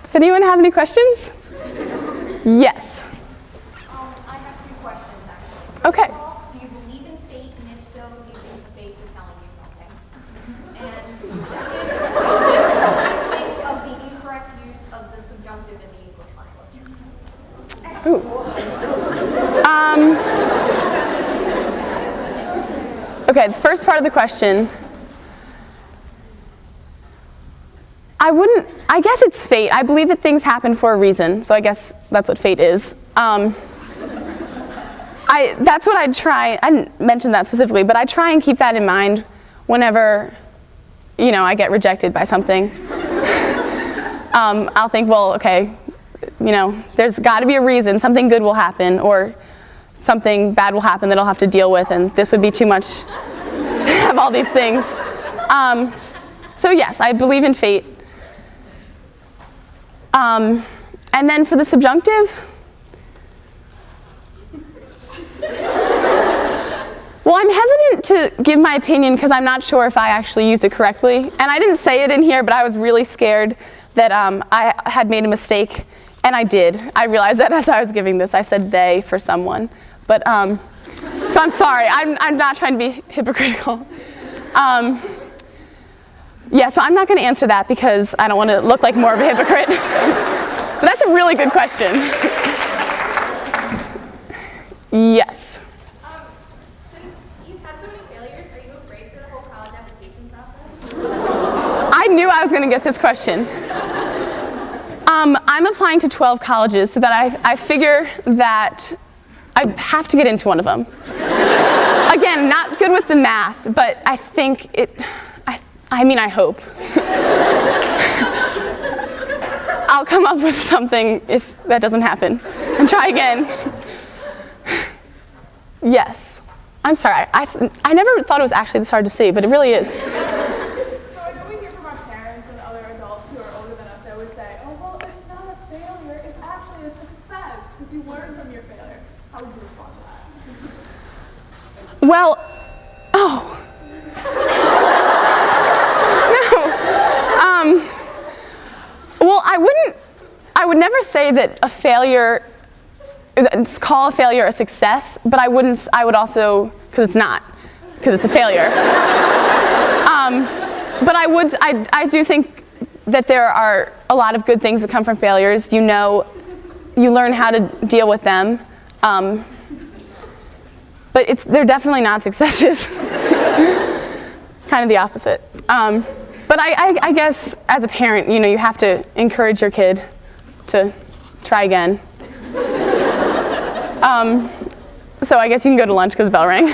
Does anyone have any questions? Yes. I have 2 questions, actually. Okay. First of all, do you believe in fate, and if so, do you think the fates are telling you something? And second, what do you think of the incorrect use of the subjunctive in the English language? Ooh. Okay, the first part of the question. I guess it's fate. I believe that things happen for a reason, so I guess that's what fate is. That's what I try, I didn't mention that specifically, but I try and keep that in mind whenever, I get rejected by something. I'll think, well, okay, there's got to be a reason, something good will happen, or something bad will happen that I'll have to deal with, and this would be too much to have all these things. So yes, I believe in fate. And then for the subjunctive, well, I'm hesitant to give my opinion because I'm not sure if I actually used it correctly. And I didn't say it in here, but I was really scared that I had made a mistake, and I did. I realized that as I was giving this. I said they for someone. But, so I'm sorry. I'm not trying to be hypocritical. Yeah, so I'm not going to answer that because I don't want to look like more of a hypocrite. But that's a really good question. Yes? Since you've had so many failures, are you afraid for the whole college application process? I knew I was going to get this question. I'm applying to 12 colleges, so that I figure that I have to get into one of them. Again, not good with the math, but I think I hope. I'll come up with something if that doesn't happen, and try again. Yes. I'm sorry, I never thought it was actually this hard to see, but it really is. So I know we hear from our parents and other adults who are older than us that would say, oh, well, it's not a failure, it's actually a success, because you learn from your failure. How would you respond to that? Well, oh. Well, I would never say that a failure, call a failure a success, but I would also, because it's not, because it's a failure. But I do think that there are a lot of good things that come from failures. You learn how to deal with them. But they're definitely not successes. Kind of the opposite. But I guess as a parent, you have to encourage your kid to try again. So I guess you can go to lunch because the bell rang.